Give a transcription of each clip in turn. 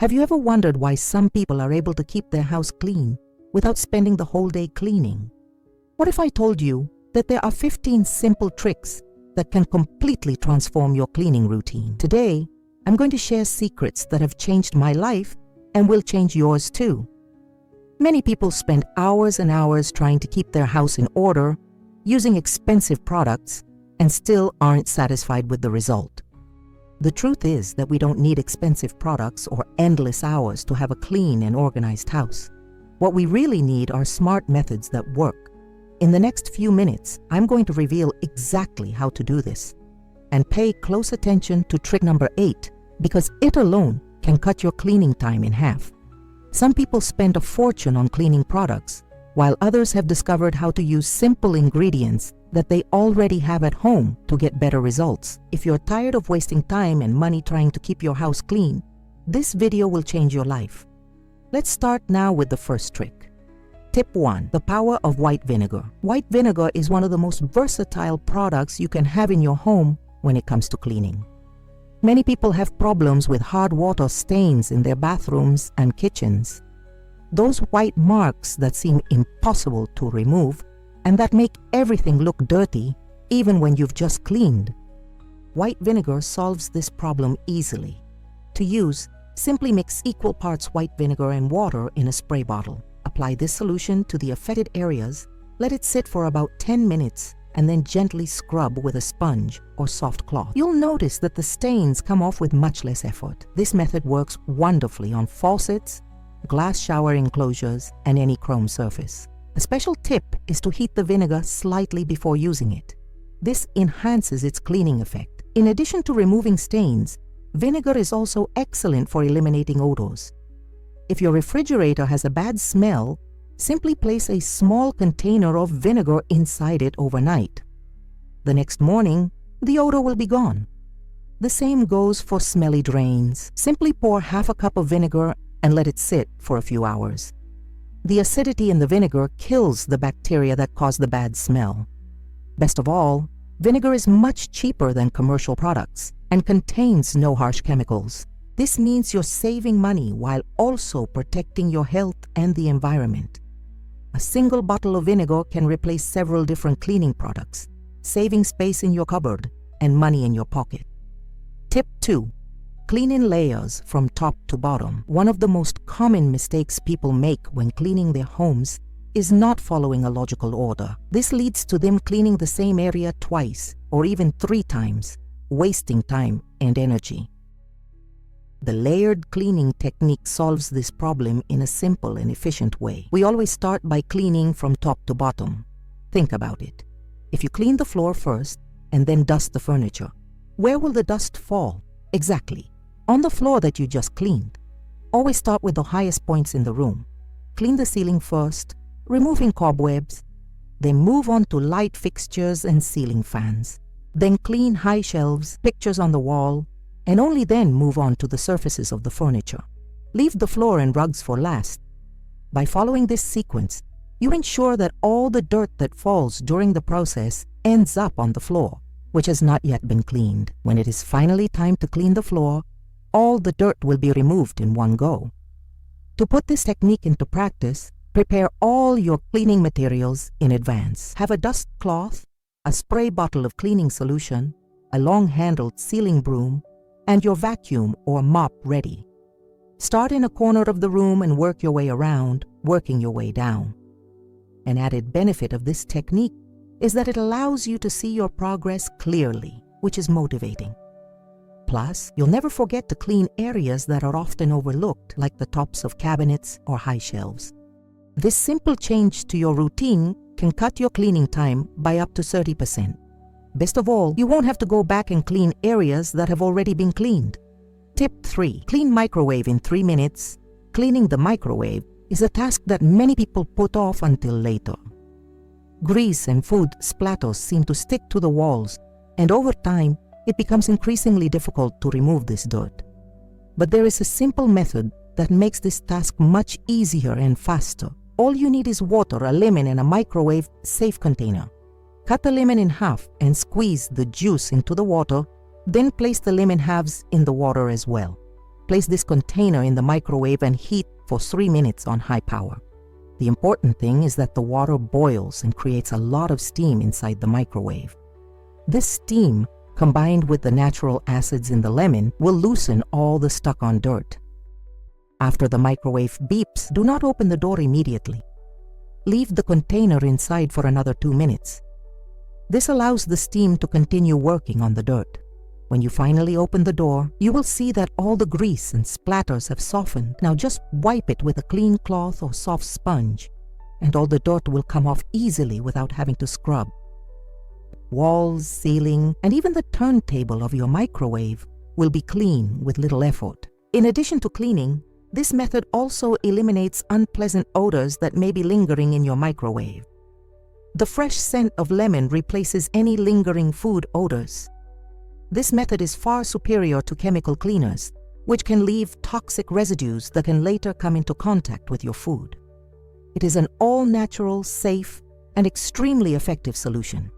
Have you ever wondered why some people are able to keep their house clean without spending the whole day cleaning? What if I told you that there are 15 simple tricks that can completely transform your cleaning routine? Today, I'm going to share secrets that have changed my life and will change yours too. Many people spend hours and hours trying to keep their house in order, using expensive products, and still aren't satisfied with the result. The truth is that we don't need expensive products or endless hours to have a clean and organized house. What we really need are smart methods that work. In the next few minutes, I'm going to reveal exactly how to do this. And pay close attention to trick number 8, because it alone can cut your cleaning time in half. Some people spend a fortune on cleaning products, while others have discovered how to use simple ingredients that they already have at home to get better results. If you're tired of wasting time and money trying to keep your house clean, this video will change your life. Let's start now with the first trick. Tip 1. The power of white vinegar. White vinegar is one of the most versatile products you can have in your home when it comes to cleaning. Many people have problems with hard water stains in their bathrooms and kitchens. Those white marks that seem impossible to remove and that make everything look dirty even when you've just cleaned. White vinegar solves this problem easily. To use, simply mix equal parts white vinegar and water in a spray bottle. Apply this solution to the affected areas, let it sit for about 10 minutes, and then gently scrub with a sponge or soft cloth. You'll notice that the stains come off with much less effort. This method works wonderfully on faucets, glass shower enclosures, and any chrome surface. A special tip is to heat the vinegar slightly before using it. This enhances its cleaning effect. In addition to removing stains, vinegar is also excellent for eliminating odors. If your refrigerator has a bad smell, simply place a small container of vinegar inside it overnight. The next morning, the odor will be gone. The same goes for smelly drains. Simply pour half a cup of vinegar and let it sit for a few hours. The acidity in the vinegar kills the bacteria that cause the bad smell. Best of all, vinegar is much cheaper than commercial products and contains no harsh chemicals. This means you're saving money while also protecting your health and the environment. A single bottle of vinegar can replace several different cleaning products, saving space in your cupboard and money in your pocket. Tip 2. Clean in layers from top to bottom. One of the most common mistakes people make when cleaning their homes is not following a logical order. This leads to them cleaning the same area twice or even 3 times, wasting time and energy. The layered cleaning technique solves this problem in a simple and efficient way. We always start by cleaning from top to bottom. Think about it. If you clean the floor first and then dust the furniture, where will the dust fall? Exactly. On the floor that you just cleaned. Always start with the highest points in the room. Clean the ceiling first, removing cobwebs, then move on to light fixtures and ceiling fans. Then clean high shelves, pictures on the wall, and only then move on to the surfaces of the furniture. Leave the floor and rugs for last. By following this sequence, you ensure that all the dirt that falls during the process ends up on the floor, which has not yet been cleaned. When it is finally time to clean the floor, all the dirt will be removed in one go. To put this technique into practice, prepare all your cleaning materials in advance. Have a dust cloth, a spray bottle of cleaning solution, a long-handled sealing broom, and your vacuum or mop ready. Start in a corner of the room and work your way around, working your way down. An added benefit of this technique is that it allows you to see your progress clearly, which is motivating. Plus, you'll never forget to clean areas that are often overlooked, like the tops of cabinets or high shelves. This simple change to your routine can cut your cleaning time by up to 30%. Best of all, you won't have to go back and clean areas that have already been cleaned. Tip 3. Clean microwave in 3 minutes. Cleaning the microwave is a task that many people put off until later. Grease and food splatters seem to stick to the walls, and over time, it becomes increasingly difficult to remove this dirt. But there is a simple method that makes this task much easier and faster. All you need is water, a lemon, and a microwave-safe container. Cut the lemon in half and squeeze the juice into the water, then place the lemon halves in the water as well. Place this container in the microwave and heat for 3 minutes on high power. The important thing is that the water boils and creates a lot of steam inside the microwave. This steam, combined with the natural acids in the lemon, will loosen all the stuck-on dirt. After the microwave beeps, do not open the door immediately. Leave the container inside for another 2 minutes. This allows the steam to continue working on the dirt. When you finally open the door, you will see that all the grease and splatters have softened. Now just wipe it with a clean cloth or soft sponge, and all the dirt will come off easily without having to scrub. Walls, ceiling, and even the turntable of your microwave will be clean with little effort. In addition to cleaning, this method also eliminates unpleasant odors that may be lingering in your microwave. The fresh scent of lemon replaces any lingering food odors. This method is far superior to chemical cleaners, which can leave toxic residues that can later come into contact with your food. It is an all-natural, safe, and extremely effective solution.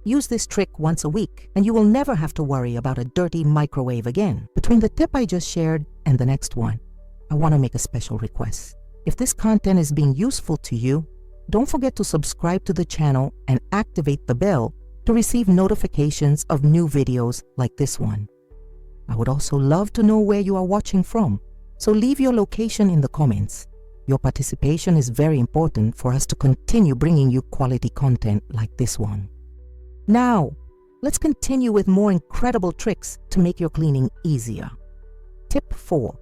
Use this trick once a week, and you will never have to worry about a dirty microwave again. Between the tip I just shared and the next one, I want to make a special request. If this content is being useful to you, don't forget to subscribe to the channel and activate the bell to receive notifications of new videos like this one. I would also love to know where you are watching from, so leave your location in the comments. Your participation is very important for us to continue bringing you quality content like this one. Now, let's continue with more incredible tricks to make your cleaning easier. Tip 4.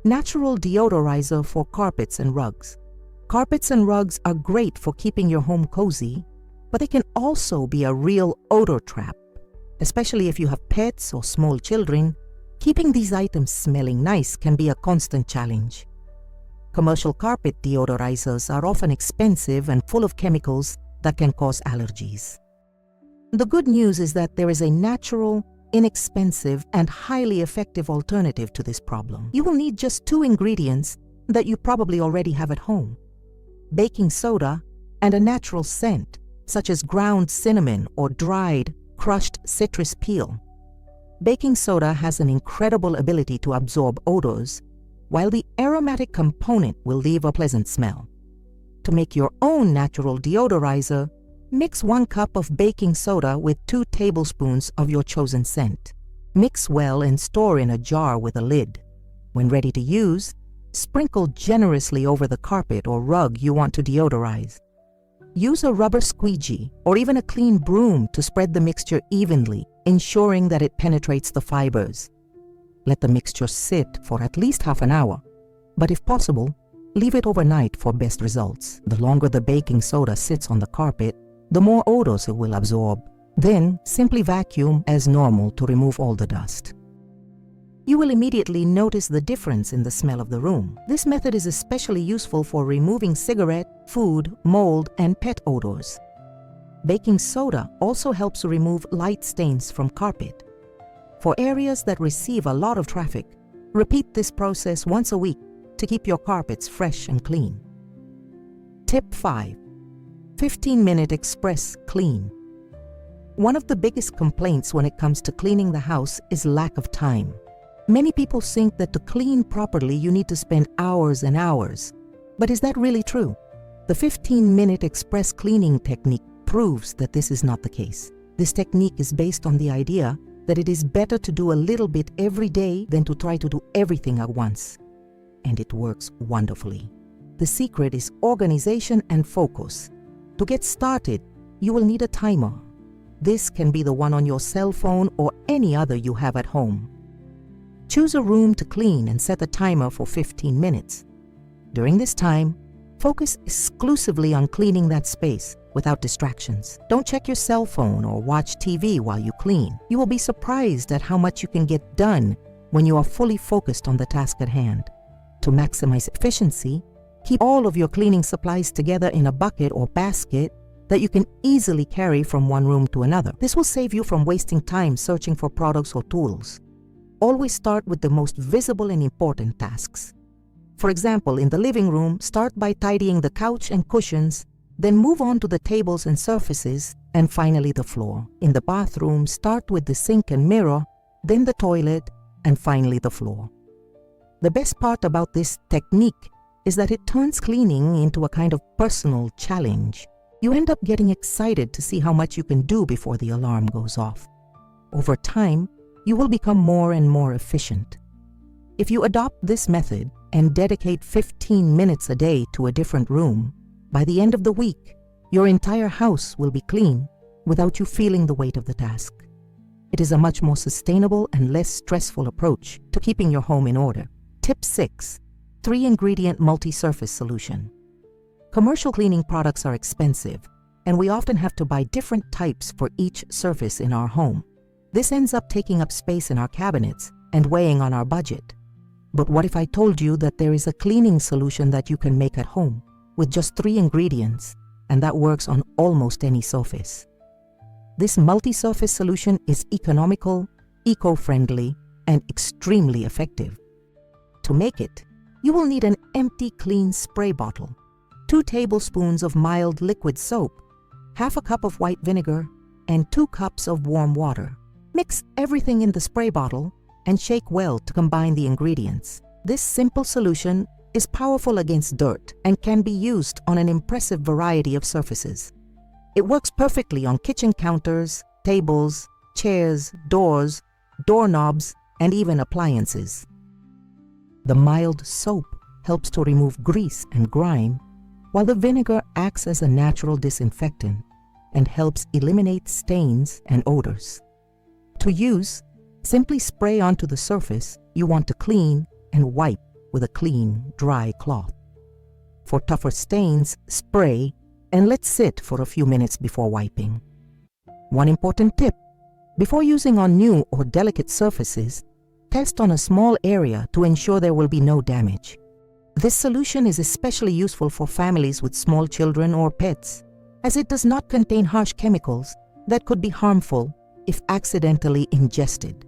Natural deodorizer for carpets and rugs. Carpets and rugs are great for keeping your home cozy, but they can also be a real odor trap. Especially if you have pets or small children, keeping these items smelling nice can be a constant challenge. Commercial carpet deodorizers are often expensive and full of chemicals that can cause allergies. The good news is that there is a natural, inexpensive, and highly effective alternative to this problem. You will need just 2 ingredients that you probably already have at home: baking soda and a natural scent, such as ground cinnamon or dried, crushed citrus peel. Baking soda has an incredible ability to absorb odors, while the aromatic component will leave a pleasant smell. To make your own natural deodorizer, mix 1 cup of baking soda with 2 tablespoons of your chosen scent. Mix well and store in a jar with a lid. When ready to use, sprinkle generously over the carpet or rug you want to deodorize. Use a rubber squeegee or even a clean broom to spread the mixture evenly, ensuring that it penetrates the fibers. Let the mixture sit for at least half an hour, but if possible, leave it overnight for best results. The longer the baking soda sits on the carpet, the more odors it will absorb. Then simply vacuum as normal to remove all the dust. You will immediately notice the difference in the smell of the room. This method is especially useful for removing cigarette, food, mold, and pet odors. Baking soda also helps remove light stains from carpet. For areas that receive a lot of traffic, repeat this process once a week to keep your carpets fresh and clean. Tip 5. 15-minute express clean. One of the biggest complaints when it comes to cleaning the house is lack of time. Many people think that to clean properly you need to spend hours and hours. But is that really true? The 15-minute express cleaning technique proves that this is not the case. This technique is based on the idea that it is better to do a little bit every day than to try to do everything at once. And it works wonderfully. The secret is organization and focus. To get started, you will need a timer. This can be the one on your cell phone or any other you have at home. Choose a room to clean and set a timer for 15 minutes. During this time, focus exclusively on cleaning that space without distractions. Don't check your cell phone or watch TV while you clean. You will be surprised at how much you can get done when you are fully focused on the task at hand. To maximize efficiency, keep all of your cleaning supplies together in a bucket or basket that you can easily carry from one room to another. This will save you from wasting time searching for products or tools. Always start with the most visible and important tasks. For example, in the living room, start by tidying the couch and cushions, then move on to the tables and surfaces, and finally the floor. In the bathroom, start with the sink and mirror, then the toilet, and finally the floor. The best part about this technique is that it turns cleaning into a kind of personal challenge. You end up getting excited to see how much you can do before the alarm goes off. Over time, you will become more and more efficient. If you adopt this method and dedicate 15 minutes a day to a different room, by the end of the week, your entire house will be clean without you feeling the weight of the task. It is a much more sustainable and less stressful approach to keeping your home in order. Tip 6. 3-ingredient multi-surface solution. Commercial cleaning products are expensive, and we often have to buy different types for each surface in our home. This ends up taking up space in our cabinets and weighing on our budget. But what if I told you that there is a cleaning solution that you can make at home with just 3 ingredients, and that works on almost any surface? This multi-surface solution is economical, eco-friendly, and extremely effective. To make it, you will need an empty clean spray bottle, 2 tablespoons of mild liquid soap, half a cup of white vinegar, and 2 cups of warm water. Mix everything in the spray bottle and shake well to combine the ingredients. This simple solution is powerful against dirt and can be used on an impressive variety of surfaces. It works perfectly on kitchen counters, tables, chairs, doors, doorknobs, and even appliances. The mild soap helps to remove grease and grime, while the vinegar acts as a natural disinfectant and helps eliminate stains and odors. To use, simply spray onto the surface you want to clean and wipe with a clean, dry cloth. For tougher stains, spray and let sit for a few minutes before wiping. One important tip: before using on new or delicate surfaces, test on a small area to ensure there will be no damage. This solution is especially useful for families with small children or pets, as it does not contain harsh chemicals that could be harmful if accidentally ingested.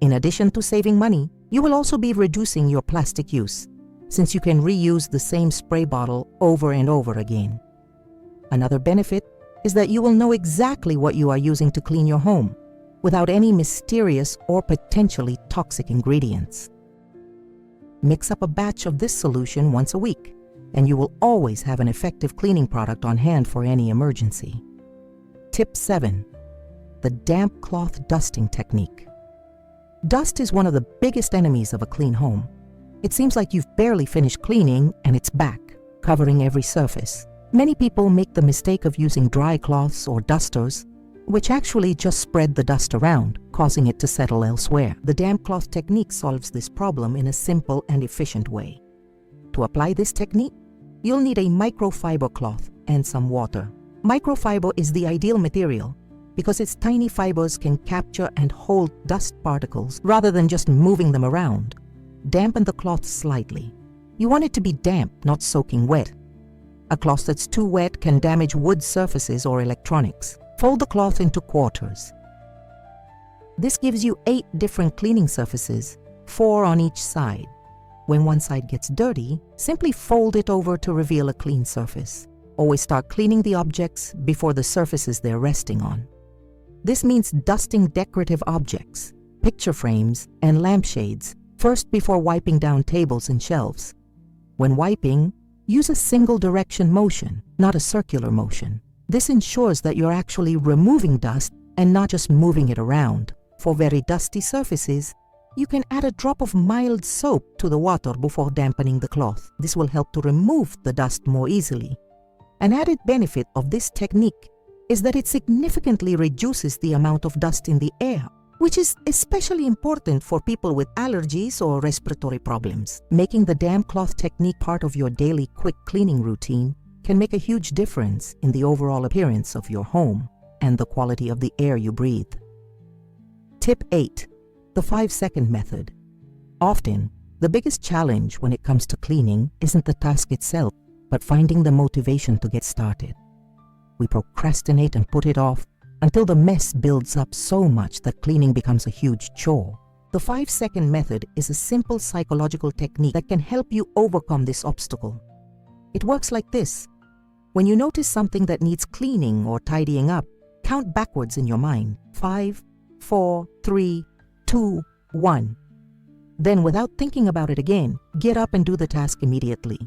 In addition to saving money, you will also be reducing your plastic use, since you can reuse the same spray bottle over and over again. Another benefit is that you will know exactly what you are using to clean your home, without any mysterious or potentially toxic ingredients. Mix up a batch of this solution once a week, and you will always have an effective cleaning product on hand for any emergency. Tip 7. The damp cloth dusting technique. Dust is one of the biggest enemies of a clean home. It seems like you've barely finished cleaning and it's back, covering every surface. Many people make the mistake of using dry cloths or dusters, which actually just spread the dust around, causing it to settle elsewhere. The damp cloth technique solves this problem in a simple and efficient way. To apply this technique, you'll need a microfiber cloth and some water. Microfiber is the ideal material because its tiny fibers can capture and hold dust particles rather than just moving them around. Dampen the cloth slightly. You want it to be damp, not soaking wet. A cloth that's too wet can damage wood surfaces or electronics. Fold the cloth into quarters. This gives you 8 different cleaning surfaces, 4 on each side. When one side gets dirty, simply fold it over to reveal a clean surface. Always start cleaning the objects before the surfaces they're resting on. This means dusting decorative objects, picture frames, and lampshades first before wiping down tables and shelves. When wiping, use a single direction motion, not a circular motion. This ensures that you're actually removing dust and not just moving it around. For very dusty surfaces, you can add a drop of mild soap to the water before dampening the cloth. This will help to remove the dust more easily. An added benefit of this technique is that it significantly reduces the amount of dust in the air, which is especially important for people with allergies or respiratory problems. Making the damp cloth technique part of your daily quick cleaning routine can make a huge difference in the overall appearance of your home and the quality of the air you breathe. Tip 8. The 5-second method. Often, the biggest challenge when it comes to cleaning isn't the task itself, but finding the motivation to get started. We procrastinate and put it off until the mess builds up so much that cleaning becomes a huge chore. The 5-second method is a simple psychological technique that can help you overcome this obstacle. It works like this. When you notice something that needs cleaning or tidying up, count backwards in your mind. 5, 4, 3, 2, 1. Then, without thinking about it again, get up and do the task immediately.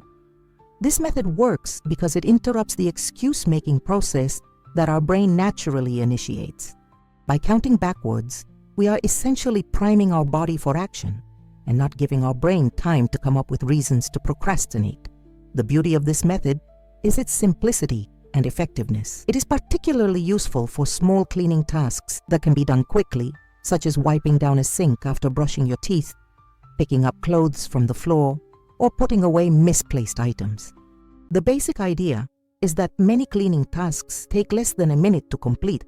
This method works because it interrupts the excuse-making process that our brain naturally initiates. By counting backwards, we are essentially priming our body for action and not giving our brain time to come up with reasons to procrastinate. The beauty of this method is its simplicity and effectiveness. It is particularly useful for small cleaning tasks that can be done quickly, such as wiping down a sink after brushing your teeth, picking up clothes from the floor, or putting away misplaced items. The basic idea is that many cleaning tasks take less than a minute to complete,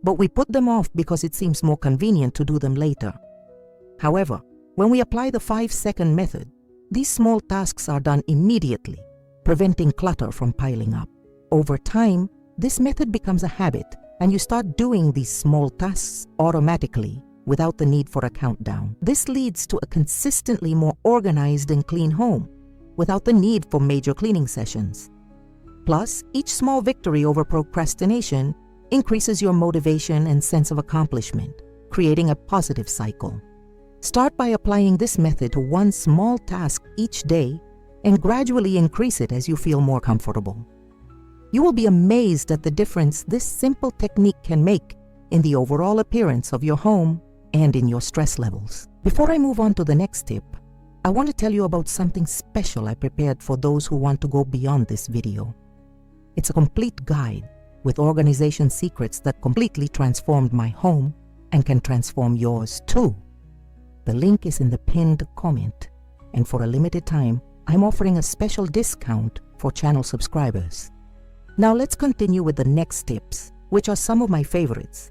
but we put them off because it seems more convenient to do them later. However, when we apply the 5-second method, these small tasks are done immediately, preventing clutter from piling up. Over time, this method becomes a habit, and you start doing these small tasks automatically without the need for a countdown. This leads to a consistently more organized and clean home, without the need for major cleaning sessions. Plus, each small victory over procrastination increases your motivation and sense of accomplishment, creating a positive cycle. Start by applying this method to one small task each day and gradually increase it as you feel more comfortable. You will be amazed at the difference this simple technique can make in the overall appearance of your home and in your stress levels. Before I move on to the next tip, I want to tell you about something special I prepared for those who want to go beyond this video. It's a complete guide with organization secrets that completely transformed my home and can transform yours too. The link is in the pinned comment, and for a limited time, I'm offering a special discount for channel subscribers. Now let's continue with the next tips, which are some of my favorites.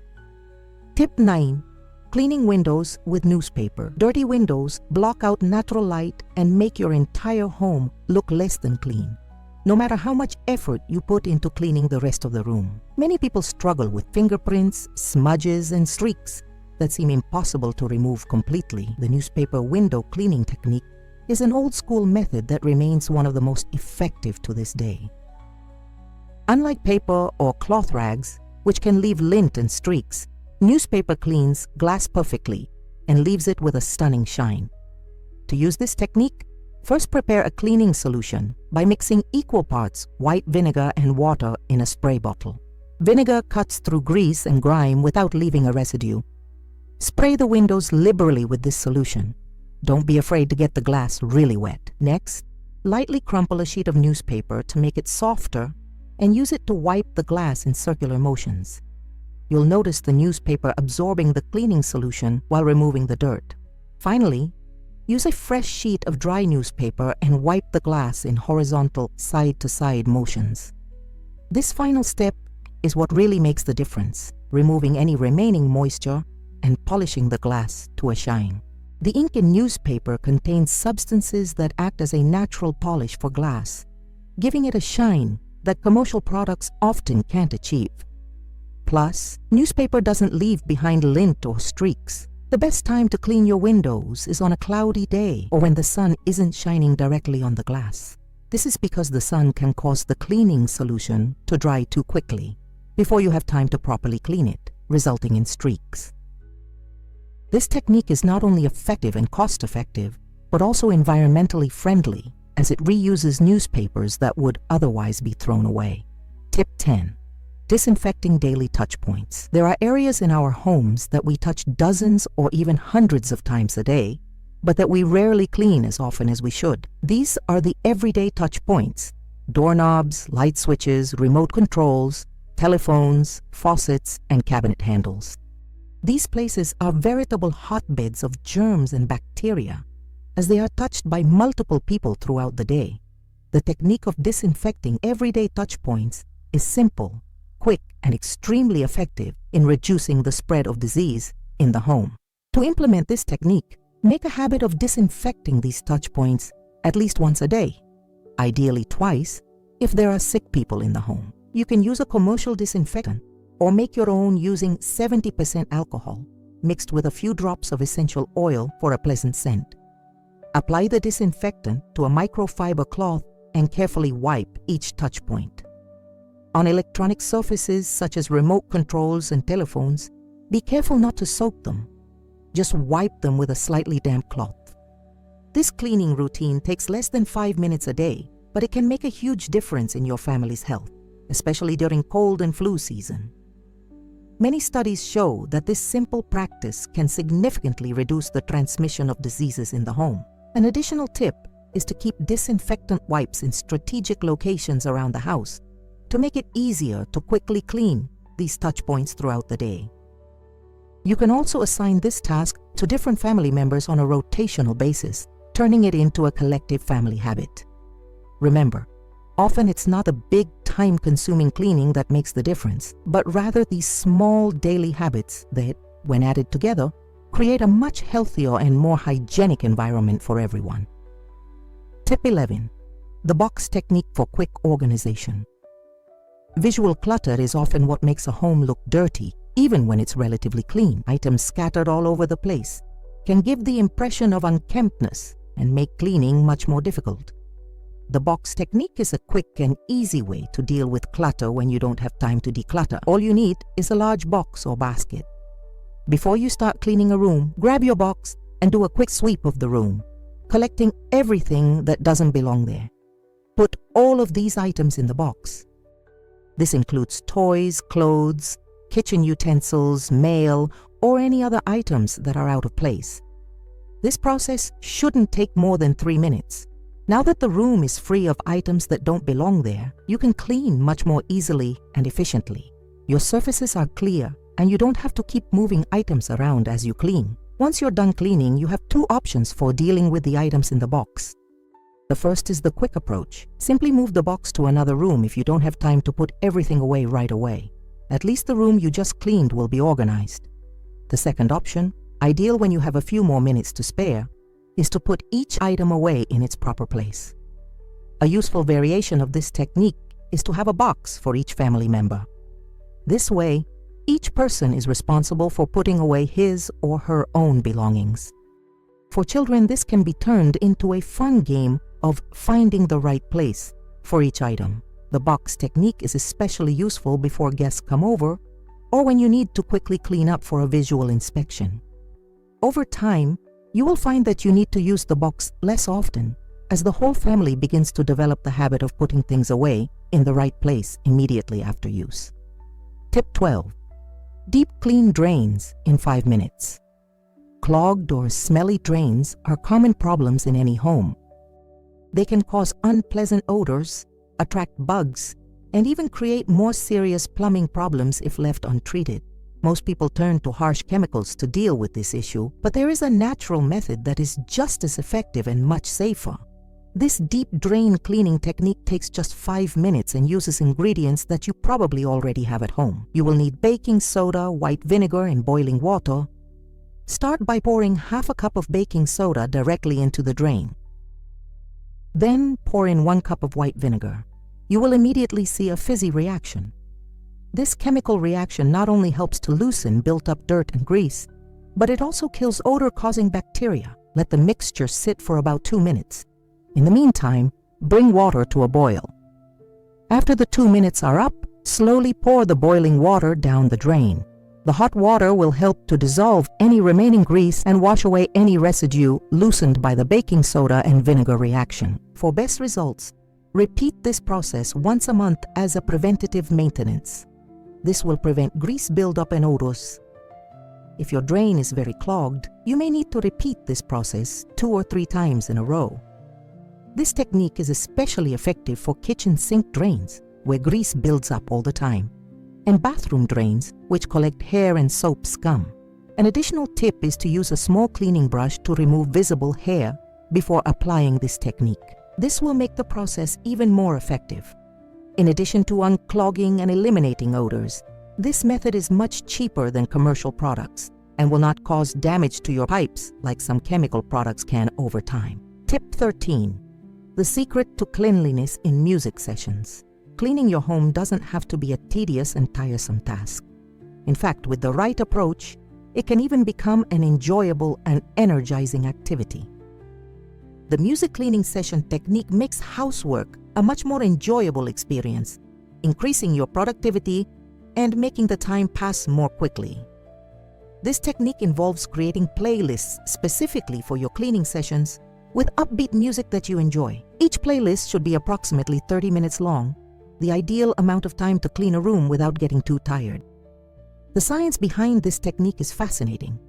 Tip 9. Cleaning windows with newspaper. Dirty windows block out natural light and make your entire home look less than clean, no matter how much effort you put into cleaning the rest of the room. Many people struggle with fingerprints, smudges, and streaks that seem impossible to remove completely. The newspaper window cleaning technique is an old-school method that remains one of the most effective to this day. Unlike paper or cloth rags, which can leave lint and streaks, newspaper cleans glass perfectly and leaves it with a stunning shine. To use this technique, first prepare a cleaning solution by mixing equal parts white vinegar and water in a spray bottle. Vinegar cuts through grease and grime without leaving a residue. Spray the windows liberally with this solution. Don't be afraid to get the glass really wet. Next, lightly crumple a sheet of newspaper to make it softer and use it to wipe the glass in circular motions. You'll notice the newspaper absorbing the cleaning solution while removing the dirt. Finally, use a fresh sheet of dry newspaper and wipe the glass in horizontal side-to-side motions. This final step is what really makes the difference, removing any remaining moisture and polishing the glass to a shine. The ink in newspaper contains substances that act as a natural polish for glass, giving it a shine that commercial products often can't achieve. Plus, newspaper doesn't leave behind lint or streaks. The best time to clean your windows is on a cloudy day or when the sun isn't shining directly on the glass. This is because the sun can cause the cleaning solution to dry too quickly before you have time to properly clean it, resulting in streaks. This technique is not only effective and cost-effective, but also environmentally friendly, as it reuses newspapers that would otherwise be thrown away. Tip 10. Disinfecting daily touch points. There are areas in our homes that we touch dozens or even hundreds of times a day, but that we rarely clean as often as we should. These are the everyday touch points: doorknobs, light switches, remote controls, telephones, faucets, and cabinet handles. These places are veritable hotbeds of germs and bacteria, as they are touched by multiple people throughout the day. The technique of disinfecting everyday touch points is simple, quick, and extremely effective in reducing the spread of disease in the home. To implement this technique, make a habit of disinfecting these touch points at least once a day, ideally twice if there are sick people in the home. You can use a commercial disinfectant or make your own using 70% alcohol mixed with a few drops of essential oil for a pleasant scent. Apply the disinfectant to a microfiber cloth and carefully wipe each touch point. On electronic surfaces such as remote controls and telephones, be careful not to soak them. Just wipe them with a slightly damp cloth. This cleaning routine takes less than 5 minutes a day, but it can make a huge difference in your family's health, especially during cold and flu season. Many studies show that this simple practice can significantly reduce the transmission of diseases in the home. An additional tip is to keep disinfectant wipes in strategic locations around the house to make it easier to quickly clean these touch points throughout the day. You can also assign this task to different family members on a rotational basis, turning it into a collective family habit. Remember, often it's not the big time-consuming cleaning that makes the difference, but rather these small daily habits that, when added together, create a much healthier and more hygienic environment for everyone. Tip 11. The box technique for quick organization. Visual clutter is often what makes a home look dirty, even when it's relatively clean. Items scattered all over the place can give the impression of unkemptness and make cleaning much more difficult. The box technique is a quick and easy way to deal with clutter when you don't have time to declutter. All you need is a large box or basket. Before you start cleaning a room, grab your box and do a quick sweep of the room, collecting everything that doesn't belong there. Put all of these items in the box. This includes toys, clothes, kitchen utensils, mail, or any other items that are out of place. This process shouldn't take more than 3 minutes. Now that the room is free of items that don't belong there, you can clean much more easily and efficiently. Your surfaces are clear, and you don't have to keep moving items around as you clean. Once you're done cleaning, you have 2 options for dealing with the items in the box. The first is the quick approach. Simply move the box to another room if you don't have time to put everything away right away. At least the room you just cleaned will be organized. The second option, ideal when you have a few more minutes to spare, is to put each item away in its proper place. A useful variation of this technique is to have a box for each family member. This way, each person is responsible for putting away his or her own belongings. For children, this can be turned into a fun game of finding the right place for each item. The box technique is especially useful before guests come over or when you need to quickly clean up for a visual inspection. Over time, you will find that you need to use the box less often as the whole family begins to develop the habit of putting things away in the right place immediately after use. Tip 12. Deep clean drains in 5 minutes. Clogged or smelly drains are common problems in any home. They can cause unpleasant odors, attract bugs, and even create more serious plumbing problems if left untreated. Most people turn to harsh chemicals to deal with this issue, but there is a natural method that is just as effective and much safer. This deep drain cleaning technique takes just 5 minutes and uses ingredients that you probably already have at home. You will need baking soda, white vinegar, and boiling water. Start by pouring half a cup of baking soda directly into the drain. Then pour in 1 cup of white vinegar. You will immediately see a fizzy reaction. This chemical reaction not only helps to loosen built-up dirt and grease, but it also kills odor-causing bacteria. Let the mixture sit for about 2 minutes. In the meantime, bring water to a boil. After the 2 minutes are up, slowly pour the boiling water down the drain. The hot water will help to dissolve any remaining grease and wash away any residue loosened by the baking soda and vinegar reaction. For best results, repeat this process once a month as a preventative maintenance. This will prevent grease buildup and odors. If your drain is very clogged, you may need to repeat this process 2 or 3 times in a row. This technique is especially effective for kitchen sink drains, where grease builds up all the time, and bathroom drains, which collect hair and soap scum. An additional tip is to use a small cleaning brush to remove visible hair before applying this technique. This will make the process even more effective. In addition to unclogging and eliminating odors, this method is much cheaper than commercial products and will not cause damage to your pipes like some chemical products can over time. Tip 13. The secret to cleanliness in music sessions. Cleaning your home doesn't have to be a tedious and tiresome task. In fact, with the right approach, it can even become an enjoyable and energizing activity. The music cleaning session technique makes housework a much more enjoyable experience, increasing your productivity and making the time pass more quickly. This technique involves creating playlists specifically for your cleaning sessions with upbeat music that you enjoy. Each playlist should be approximately 30 minutes long, the ideal amount of time to clean a room without getting too tired. The science behind this technique is fascinating.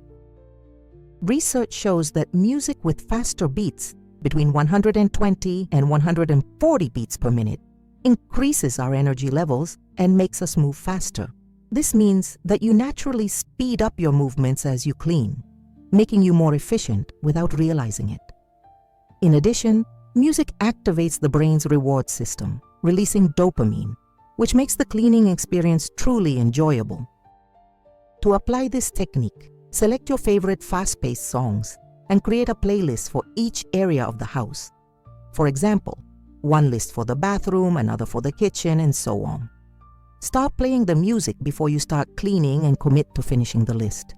Research shows that music with faster beats, between 120 and 140 beats per minute, increases our energy levels and makes us move faster. This means that you naturally speed up your movements as you clean, making you more efficient without realizing it. In addition, music activates the brain's reward system, releasing dopamine, which makes the cleaning experience truly enjoyable. To apply this technique, select your favorite fast-paced songs and create a playlist for each area of the house. For example, one list for the bathroom, another for the kitchen, and so on. Start playing the music before you start cleaning and commit to finishing the list.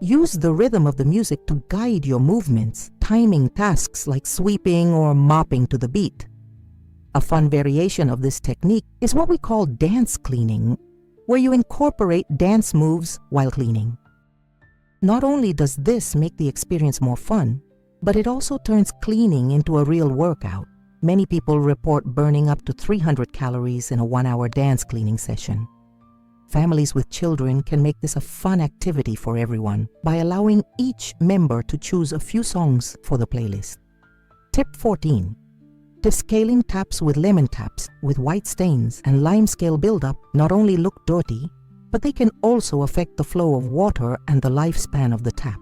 Use the rhythm of the music to guide your movements, timing tasks like sweeping or mopping to the beat. A fun variation of this technique is what we call dance cleaning, where you incorporate dance moves while cleaning. Not only does this make the experience more fun, but it also turns cleaning into a real workout. Many people report burning up to 300 calories in a 1-hour dance cleaning session. Families with children can make this a fun activity for everyone by allowing each member to choose a few songs for the playlist. Tip 14. Descaling taps with lemon taps with white stains and limescale buildup not only look dirty, but they can also affect the flow of water and the lifespan of the tap.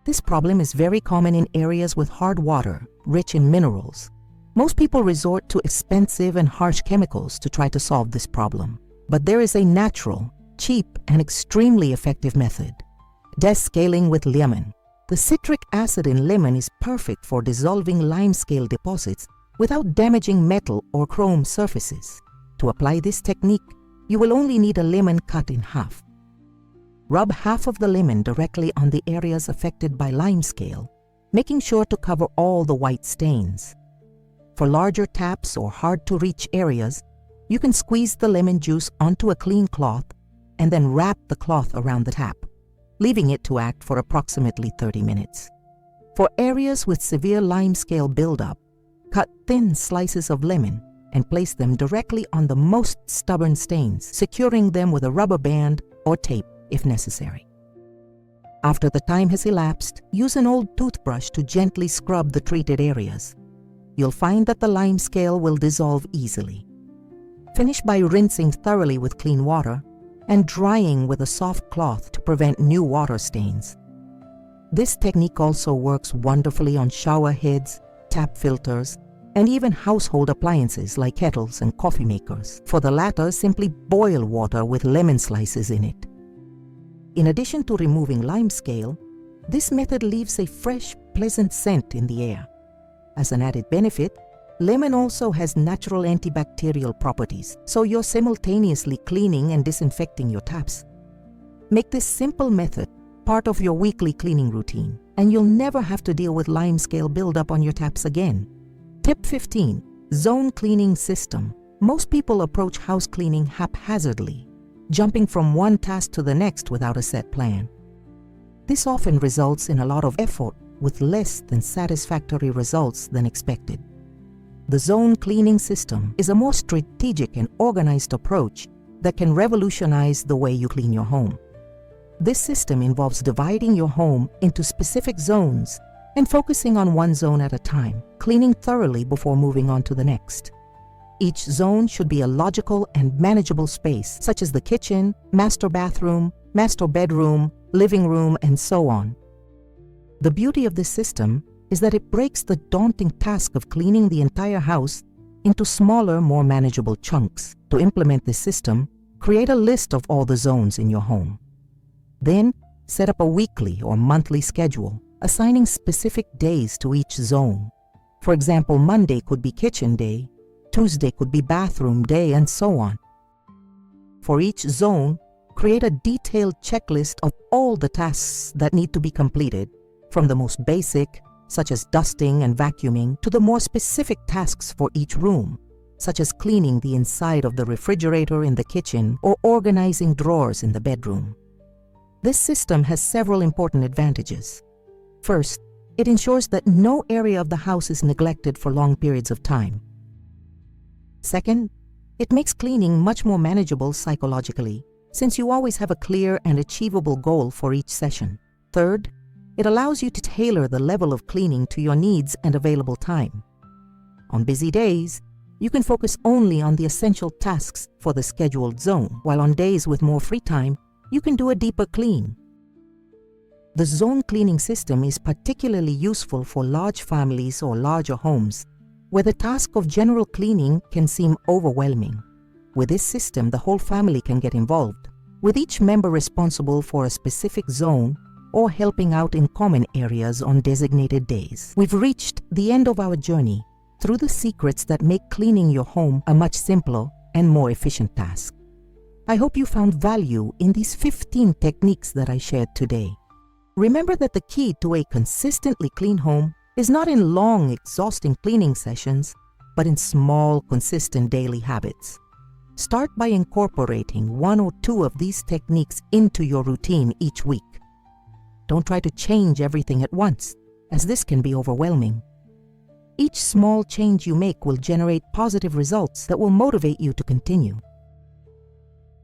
This problem is very common in areas with hard water, rich in minerals. Most people resort to expensive and harsh chemicals to try to solve this problem. But there is a natural, cheap, and extremely effective method: descaling with lemon. The citric acid in lemon is perfect for dissolving limescale deposits without damaging metal or chrome surfaces. To apply this technique, you will only need a lemon cut in half. Rub half of the lemon directly on the areas affected by limescale, making sure to cover all the white stains. For larger taps or hard-to-reach areas, you can squeeze the lemon juice onto a clean cloth and then wrap the cloth around the tap, leaving it to act for approximately 30 minutes. For areas with severe limescale buildup, cut thin slices of lemon and place them directly on the most stubborn stains, securing them with a rubber band or tape if necessary. After the time has elapsed, use an old toothbrush to gently scrub the treated areas. You'll find that the limescale will dissolve easily. Finish by rinsing thoroughly with clean water and drying with a soft cloth to prevent new water stains. This technique also works wonderfully on shower heads, tap filters, and even household appliances like kettles and coffee makers. For the latter, simply boil water with lemon slices in it. In addition to removing limescale, this method leaves a fresh, pleasant scent in the air. As an added benefit, lemon also has natural antibacterial properties, so you're simultaneously cleaning and disinfecting your taps. Make this simple method part of your weekly cleaning routine, and you'll never have to deal with limescale buildup on your taps again. Tip 15. Zone cleaning system. Most people approach house cleaning haphazardly, jumping from one task to the next without a set plan. This often results in a lot of effort with less than satisfactory results than expected. The zone cleaning system is a more strategic and organized approach that can revolutionize the way you clean your home. This system involves dividing your home into specific zones and focusing on one zone at a time, cleaning thoroughly before moving on to the next. Each zone should be a logical and manageable space, such as the kitchen, master bathroom, master bedroom, living room, and so on. The beauty of this system is that it breaks the daunting task of cleaning the entire house into smaller, more manageable chunks. To implement this system, create a list of all the zones in your home. Then, set up a weekly or monthly schedule, assigning specific days to each zone. For example, Monday could be kitchen day, Tuesday could be bathroom day, and so on. For each zone, create a detailed checklist of all the tasks that need to be completed, from the most basic, such as dusting and vacuuming, to the more specific tasks for each room, such as cleaning the inside of the refrigerator in the kitchen or organizing drawers in the bedroom. This system has several important advantages. First, It ensures that no area of the house is neglected for long periods of time. Second, it makes cleaning much more manageable psychologically, since you always have a clear and achievable goal for each session. Third, it allows you to tailor the level of cleaning to your needs and available time. On busy days, you can focus only on the essential tasks for the scheduled zone, while on days with more free time, you can do a deeper clean. The zone cleaning system is particularly useful for large families or larger homes, where the task of general cleaning can seem overwhelming. With this system, the whole family can get involved, with each member responsible for a specific zone or helping out in common areas on designated days. We've reached the end of our journey through the secrets that make cleaning your home a much simpler and more efficient task. I hope you found value in these 15 techniques that I shared today. Remember that the key to a consistently clean home is not in long, exhausting cleaning sessions, but in small, consistent daily habits. Start by incorporating one or two of these techniques into your routine each week. Don't try to change everything at once, as this can be overwhelming. Each small change you make will generate positive results that will motivate you to continue.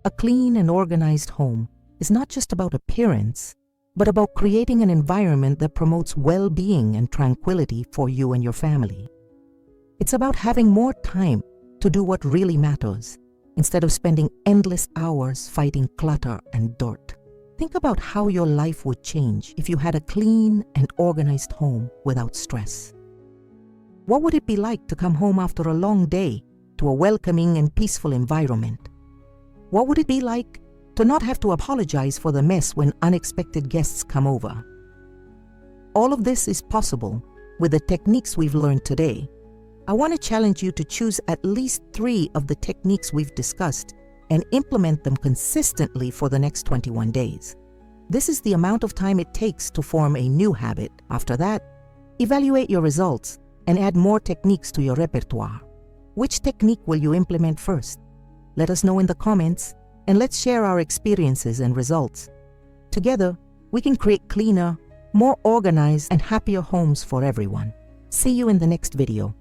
A clean and organized home is not just about appearance, but about creating an environment that promotes well-being and tranquility for you and your family. It's about having more time to do what really matters, instead of spending endless hours fighting clutter and dirt. Think about how your life would change if you had a clean and organized home without stress. What would it be like to come home after a long day to a welcoming and peaceful environment? What would it be like to not have to apologize for the mess when unexpected guests come over? All of this is possible with the techniques we've learned today. I want to challenge you to choose at least 3 of the techniques we've discussed and implement them consistently for the next 21 days. This is the amount of time it takes to form a new habit. After that, evaluate your results and add more techniques to your repertoire. Which technique will you implement first? Let us know in the comments, and let's share our experiences and results. Together, we can create cleaner, more organized, and happier homes for everyone. See you in the next video.